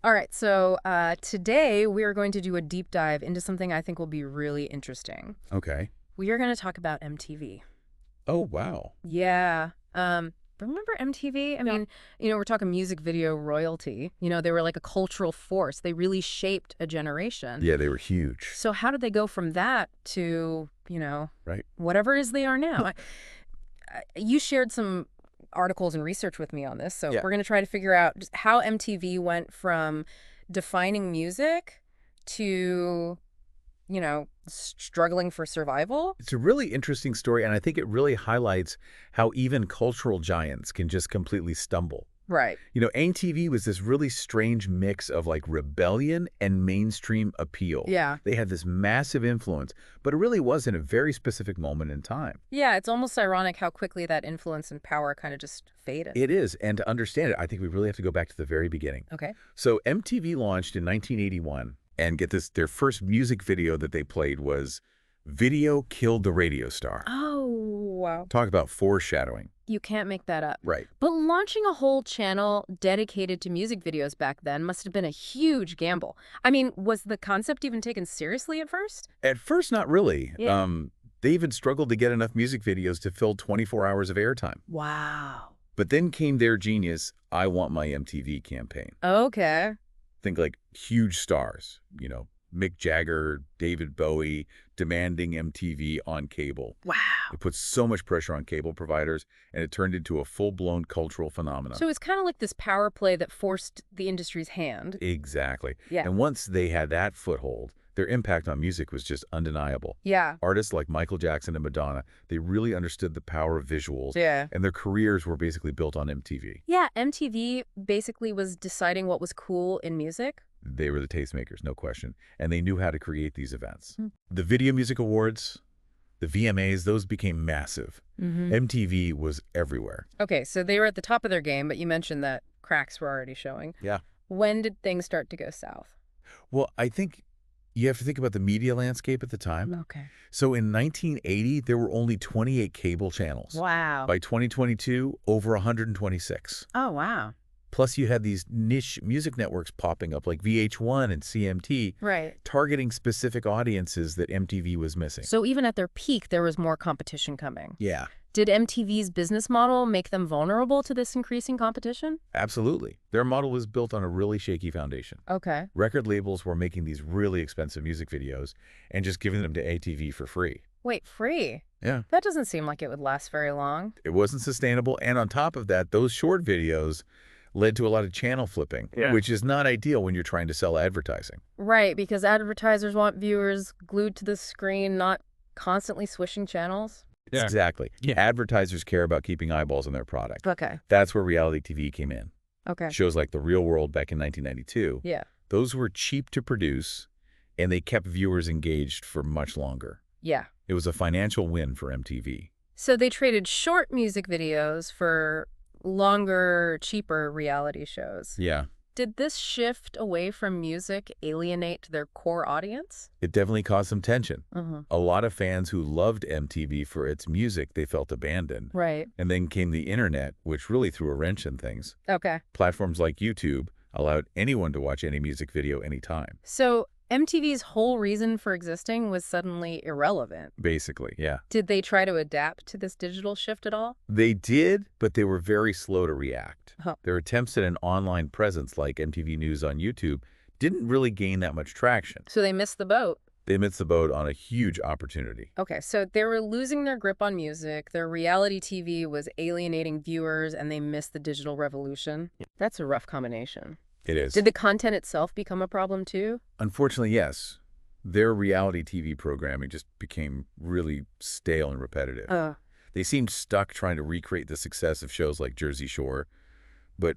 All right, so today we are going to do a deep dive into something I think will be really interesting. Okay. We are going to talk about MTV. Oh, wow. Yeah. Remember MTV? I mean, we're talking music video royalty. They were like a cultural force. They really shaped a generation. Yeah, they were huge. So how did they go from that to, Right. whatever it is they are now? You shared some articles and research with me on this, so Yeah. we're going to try to figure out just how MTV went from defining music to, struggling for survival. It's a really interesting story, and I think it really highlights how even cultural giants can just completely stumble. Right. ATV was this really strange mix of like rebellion and mainstream appeal. Yeah. They had this massive influence, but it really was in a very specific moment in time. Yeah, it's almost ironic how quickly that influence and power kind of just faded. It is, and to understand it, I think we really have to go back to the very beginning. Okay. So MTV launched in 1981, and get this, their first music video that they played was Video Killed the Radio Star. Oh, wow. Talk about foreshadowing. You can't make that up. Right. But launching a whole channel dedicated to music videos back then must have been a huge gamble. I mean, was the concept even taken seriously at first? At first, not really. Yeah. They even struggled to get enough music videos to fill 24 hours of airtime. Wow. But then came their genius, I Want My MTV campaign. Okay. Think like huge stars, Mick Jagger, David Bowie, demanding MTV on cable. Wow. It put so much pressure on cable providers, and it turned into a full-blown cultural phenomenon. So it's kind of like this power play that forced the industry's hand. Exactly. Yeah. And once they had that foothold, their impact on music was just undeniable. Yeah. Artists like Michael Jackson and Madonna, they really understood the power of visuals. Yeah. And their careers were basically built on MTV. Yeah, MTV basically was deciding what was cool in music. They were the tastemakers, no question. And they knew how to create these events. Hmm. The Video Music Awards, the VMAs, those became massive. MTV was everywhere. Okay, so they were at the top of their game, but you mentioned that cracks were already showing. Yeah. When did things start to go south? Well, I think you have to think about the media landscape at the time. Okay. So in 1980, there were only 28 cable channels. Wow. By 2022, over 126. Oh, wow. Plus, you had these niche music networks popping up like VH1 and CMT, Right. targeting specific audiences that MTV was missing. So even at their peak, there was more competition coming. Yeah, Did MTV's business model make them vulnerable to this increasing competition? absolutely. Their model was built on a really shaky foundation. Okay. Record labels were making these really expensive music videos and just giving them to ATV for free. Wait, free? Yeah, That doesn't seem like it would last very long. it wasn't sustainable. And on top of that, those short videos led to a lot of channel flipping, which is not ideal when you're trying to sell advertising. Right, because advertisers want viewers glued to the screen, not constantly switching channels. Yeah. Exactly. Yeah. Advertisers care about keeping eyeballs on their product. Okay. That's where reality TV came in. Okay. Shows like The Real World back in 1992, Yeah. those were cheap to produce, and they kept viewers engaged for much longer. Yeah. It was a financial win for MTV. So they traded short music videos for longer, cheaper reality shows. Yeah, Did this shift away from music alienate their core audience? it definitely caused some tension. Mm-hmm. A lot of fans who loved MTV for its music, they felt abandoned. Right. And then came the internet, which really threw a wrench in things. Okay. Platforms like YouTube allowed anyone to watch any music video anytime. So MTV's whole reason for existing was suddenly irrelevant. Basically, yeah. Did they try to adapt to this digital shift at all? They did, but they were very slow to react. Huh. Their attempts at an online presence like MTV News on YouTube didn't really gain that much traction. So they missed the boat. They missed the boat on a huge opportunity. Okay, so they were losing their grip on music, their reality TV was alienating viewers, and they missed the digital revolution. That's a rough combination. It is. Did the content itself become a problem too? Unfortunately, yes. Their reality TV programming just became really stale and repetitive. They seemed stuck trying to recreate the success of shows like Jersey Shore, but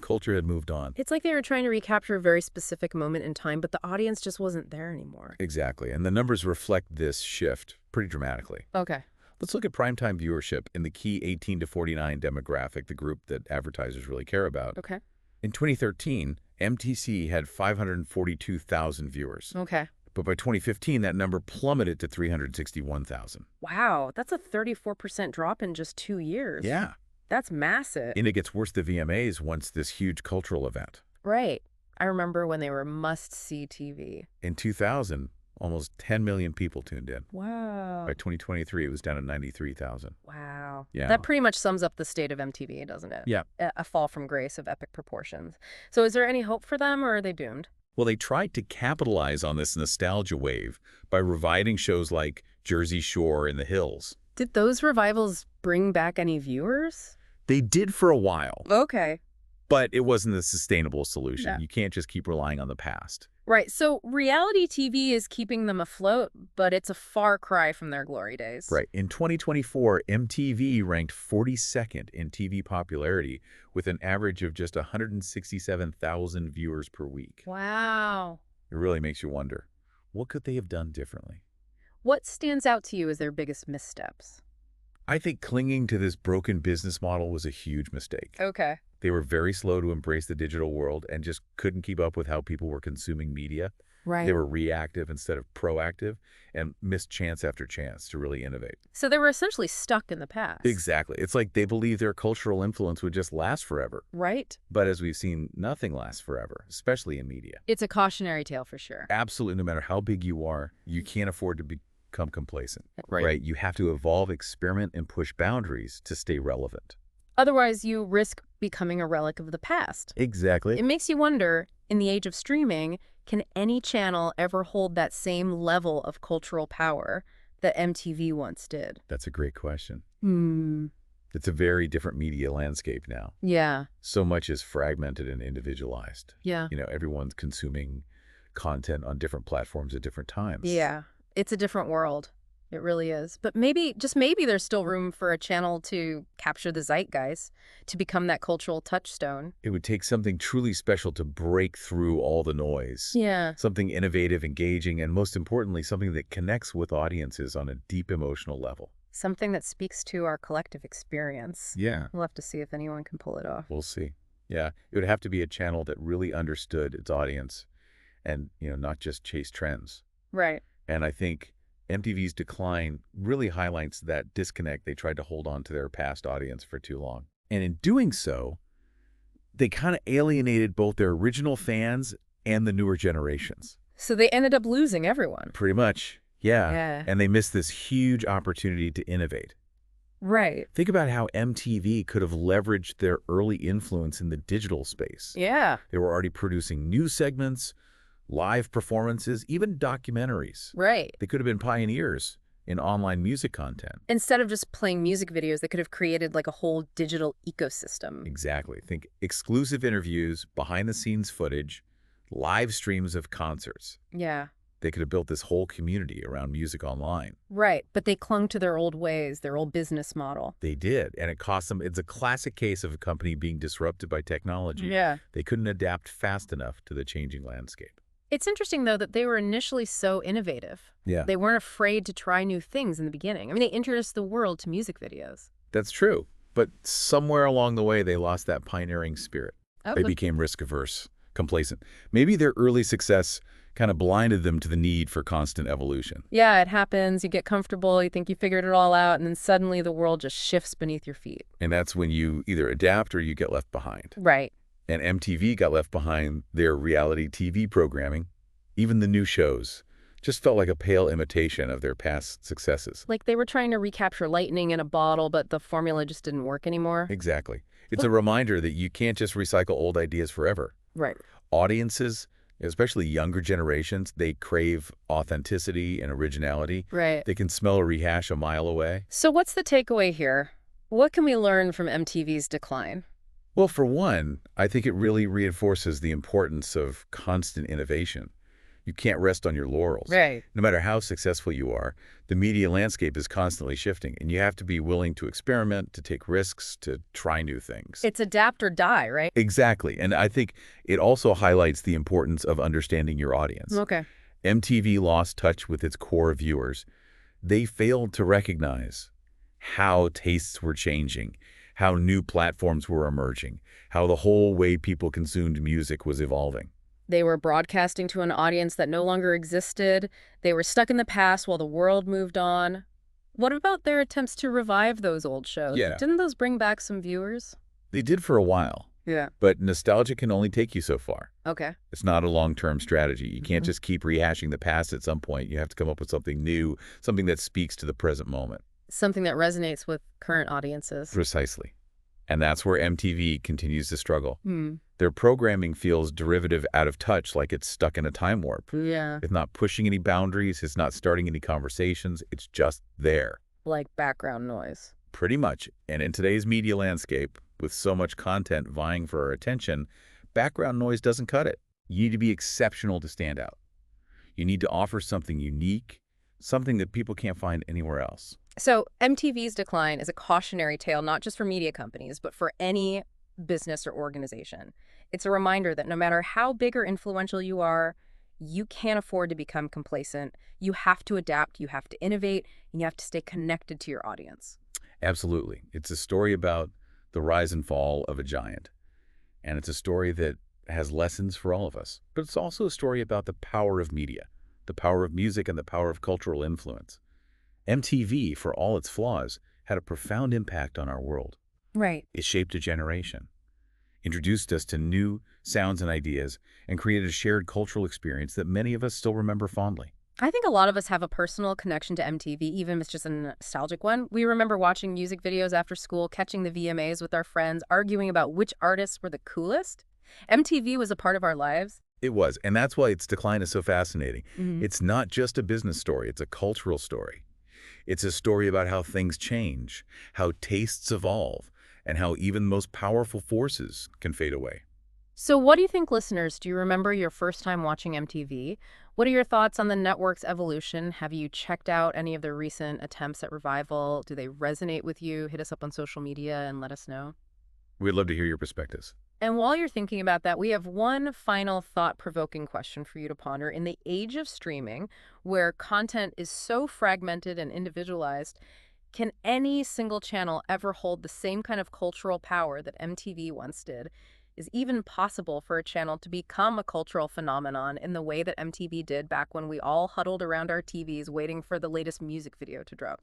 culture had moved on. It's like they were trying to recapture a very specific moment in time, but the audience just wasn't there anymore. Exactly, and the numbers reflect this shift pretty dramatically. Okay. Let's look at primetime viewership in the key 18 to 49 demographic, the group that advertisers really care about. Okay. In 2013, MTC had 542,000 viewers. Okay. But by 2015, that number plummeted to 361,000. Wow, that's a 34% drop in just 2 years. Yeah. That's massive. And it gets worse the VMAs once this huge cultural event. Right. I remember when they were must-see TV. In 2000, almost 10 million people tuned in. Wow. By 2023, it was down to 93,000. Wow. Yeah. That pretty much sums up the state of MTV, doesn't it? Yeah. A fall from grace of epic proportions. So is there any hope for them, or are they doomed? Well, they tried to capitalize on this nostalgia wave by reviving shows like Jersey Shore and The Hills. Did those revivals bring back any viewers? They did for a while, Okay. but it wasn't a sustainable solution. Yeah. You can't just keep relying on the past. Right. So reality TV is keeping them afloat, but it's a far cry from their glory days. Right. In 2024, MTV ranked 42nd in TV popularity with an average of just 167,000 viewers per week. Wow. It really makes you wonder, what could they have done differently? What stands out to you as their biggest missteps? I think clinging to this broken business model was a huge mistake. Okay. They were very slow to embrace the digital world and just couldn't keep up with how people were consuming media. Right. They were reactive instead of proactive and missed chance after chance to really innovate. So they were essentially stuck in the past. Exactly. It's like they believed their cultural influence would just last forever. Right. But as we've seen, nothing lasts forever, especially in media. It's a cautionary tale for sure. Absolutely. No matter how big you are, you can't afford to become complacent. Right. You have to evolve, experiment, and push boundaries to stay relevant. Otherwise, you risk becoming a relic of the past. Exactly. It makes you wonder, in the age of streaming, can any channel ever hold that same level of cultural power that MTV once did? That's a great question. Hmm. It's a very different media landscape now. Yeah. So much is fragmented and individualized. Yeah. Everyone's consuming content on different platforms at different times. Yeah. It's a different world. It really is. But maybe, just maybe, there's still room for a channel to capture the zeitgeist, to become that cultural touchstone. It would take something truly special to break through all the noise. Yeah. Something innovative, engaging, and most importantly, something that connects with audiences on a deep emotional level. Something that speaks to our collective experience. Yeah. We'll have to see if anyone can pull it off. We'll see. Yeah. It would have to be a channel that really understood its audience and, not just chase trends. Right. And I think MTV's decline really highlights that disconnect. They tried to hold on to their past audience for too long. And in doing so, they kind of alienated both their original fans and the newer generations. So they ended up losing everyone. Pretty much, yeah. Yeah. And they missed this huge opportunity to innovate. Right. Think about how MTV could have leveraged their early influence in the digital space. Yeah. They were already producing news segments, live performances, even documentaries. Right. They could have been pioneers in online music content. Instead of just playing music videos, they could have created like a whole digital ecosystem. Exactly. Think exclusive interviews, behind-the-scenes footage, live streams of concerts. Yeah. They could have built this whole community around music online. Right. But they clung to their old ways, their old business model. They did, and it cost them. It's a classic case of a company being disrupted by technology. Yeah. They couldn't adapt fast enough to the changing landscape. It's interesting, though, that they were initially so innovative. Yeah. They weren't afraid to try new things in the beginning. I mean, they introduced the world to music videos. That's true. But somewhere along the way, they lost that pioneering spirit. They became risk-averse, complacent. Maybe their early success kind of blinded them to the need for constant evolution. Yeah, it happens. You get comfortable, you think you figured it all out, and then suddenly the world just shifts beneath your feet. And that's when you either adapt or you get left behind. Right. And MTV got left behind their reality TV programming. Even the new shows just felt like a pale imitation of their past successes. Like they were trying to recapture lightning in a bottle, but the formula just didn't work anymore. Exactly. It's a reminder that you can't just recycle old ideas forever. Right. Audiences, especially younger generations, they crave authenticity and originality. Right. They can smell a rehash a mile away. So what's the takeaway here? What can we learn from MTV's decline? Well, for one, I think it really reinforces the importance of constant innovation. You can't rest on your laurels. Right. No matter how successful you are, the media landscape is constantly shifting, and you have to be willing to experiment, to take risks, to try new things. It's adapt or die, right? Exactly. And I think it also highlights the importance of understanding your audience. Okay. MTV lost touch with its core viewers. They failed to recognize how tastes were changing, how new platforms were emerging, how the whole way people consumed music was evolving. They were broadcasting to an audience that no longer existed. They were stuck in the past while the world moved on. What about their attempts to revive those old shows? Yeah. Didn't those bring back some viewers? They did for a while, Yeah. But nostalgia can only take you so far. Okay. It's not a long-term strategy. You can't just keep rehashing the past at some point. You have to come up with something new, something that speaks to the present moment. Something that resonates with current audiences. Precisely. And that's where MTV continues to struggle. Hmm. Their programming feels derivative, out of touch, like it's stuck in a time warp. Yeah. It's not pushing any boundaries. It's not starting any conversations. It's just there. Like background noise. Pretty much. And in today's media landscape, with so much content vying for our attention, background noise doesn't cut it. You need to be exceptional to stand out. You need to offer something unique, something that people can't find anywhere else. So MTV's decline is a cautionary tale, not just for media companies, but for any business or organization. It's a reminder that no matter how big or influential you are, you can't afford to become complacent. You have to adapt, you have to innovate, and you have to stay connected to your audience. Absolutely. It's a story about the rise and fall of a giant. And it's a story that has lessons for all of us. But it's also a story about the power of media, the power of music, and the power of cultural influence. MTV, for all its flaws, had a profound impact on our world. Right. It shaped a generation, introduced us to new sounds and ideas, and created a shared cultural experience that many of us still remember fondly. I think a lot of us have a personal connection to MTV, even if it's just a nostalgic one. We remember watching music videos after school, catching the VMAs with our friends, arguing about which artists were the coolest. MTV was a part of our lives. It was, and that's why its decline is so fascinating. Mm-hmm. It's not just a business story, it's a cultural story. It's a story about how things change, how tastes evolve, and how even the most powerful forces can fade away. So what do you think, listeners? Do you remember your first time watching MTV? What are your thoughts on the network's evolution? Have you checked out any of their recent attempts at revival? Do they resonate with you? Hit us up on social media and let us know. We'd love to hear your perspectives. And while you're thinking about that, we have one final thought-provoking question for you to ponder. In the age of streaming, where content is so fragmented and individualized, can any single channel ever hold the same kind of cultural power that MTV once did? Is it even possible for a channel to become a cultural phenomenon in the way that MTV did back when we all huddled around our TVs waiting for the latest music video to drop?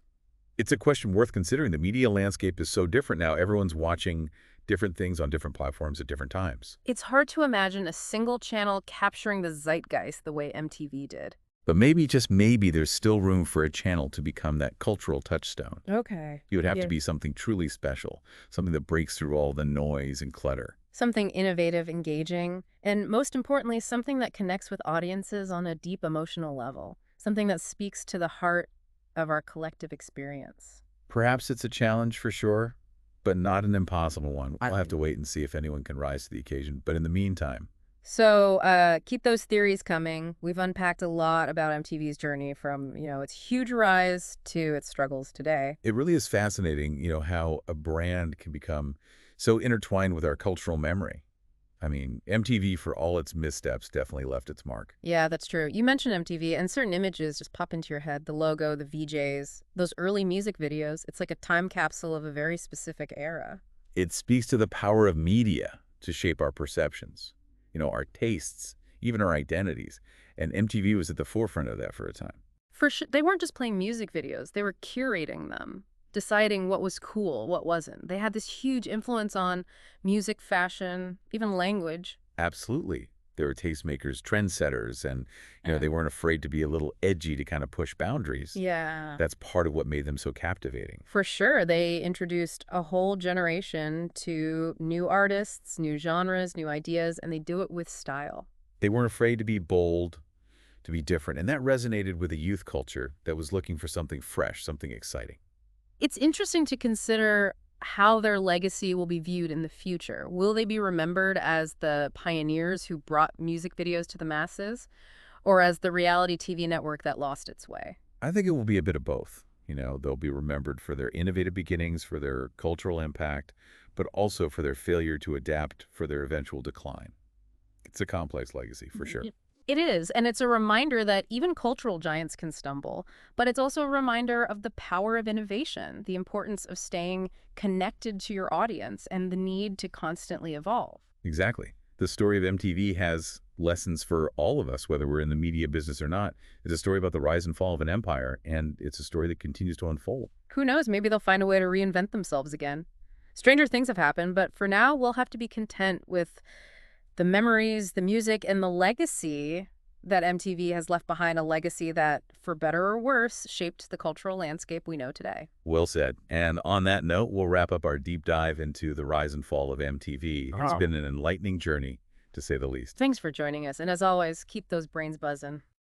It's a question worth considering. The media landscape is so different now. Everyone's watching different things on different platforms at different times. It's hard to imagine a single channel capturing the zeitgeist the way MTV did. But maybe, just maybe, there's still room for a channel to become that cultural touchstone. Okay. It would have to be something truly special, something that breaks through all the noise and clutter. Something innovative, engaging, and most importantly, something that connects with audiences on a deep emotional level. Something that speaks to the heart of our collective experience. Perhaps it's a challenge for sure, but not an impossible one. We'll have to wait and see if anyone can rise to the occasion. But in the meantime... So keep those theories coming. We've unpacked a lot about MTV's journey from, its huge rise to its struggles today. It really is fascinating, how a brand can become so intertwined with our cultural memory. I mean, MTV, for all its missteps, definitely left its mark. Yeah, that's true. You mentioned MTV, and certain images just pop into your head. The logo, the VJs, those early music videos. It's like a time capsule of a very specific era. It speaks to the power of media to shape our perceptions, our tastes, even our identities. And MTV was at the forefront of that for a time. For sure. They weren't just playing music videos. They were curating them, deciding what was cool, what wasn't. They had this huge influence on music, fashion, even language. Absolutely. They were tastemakers, trendsetters, and they weren't afraid to be a little edgy to kind of push boundaries. Yeah. That's part of what made them so captivating. For sure. They introduced a whole generation to new artists, new genres, new ideas, and they do it with style. They weren't afraid to be bold, to be different, and that resonated with a youth culture that was looking for something fresh, something exciting. It's interesting to consider how their legacy will be viewed in the future. Will they be remembered as the pioneers who brought music videos to the masses, or as the reality TV network that lost its way? I think it will be a bit of both. They'll be remembered for their innovative beginnings, for their cultural impact, but also for their failure to adapt, for their eventual decline. It's a complex legacy, for sure. It is, and it's a reminder that even cultural giants can stumble, but it's also a reminder of the power of innovation, the importance of staying connected to your audience, and the need to constantly evolve. Exactly. The story of MTV has lessons for all of us, whether we're in the media business or not. It's a story about the rise and fall of an empire, and it's a story that continues to unfold. Who knows, maybe they'll find a way to reinvent themselves again. Stranger things have happened, but for now, we'll have to be content with the memories, the music, and the legacy that MTV has left behind, a legacy that, for better or worse, shaped the cultural landscape we know today. Well said. And on that note, we'll wrap up our deep dive into the rise and fall of MTV. It's been an enlightening journey, to say the least. Thanks for joining us, and as always, keep those brains buzzing.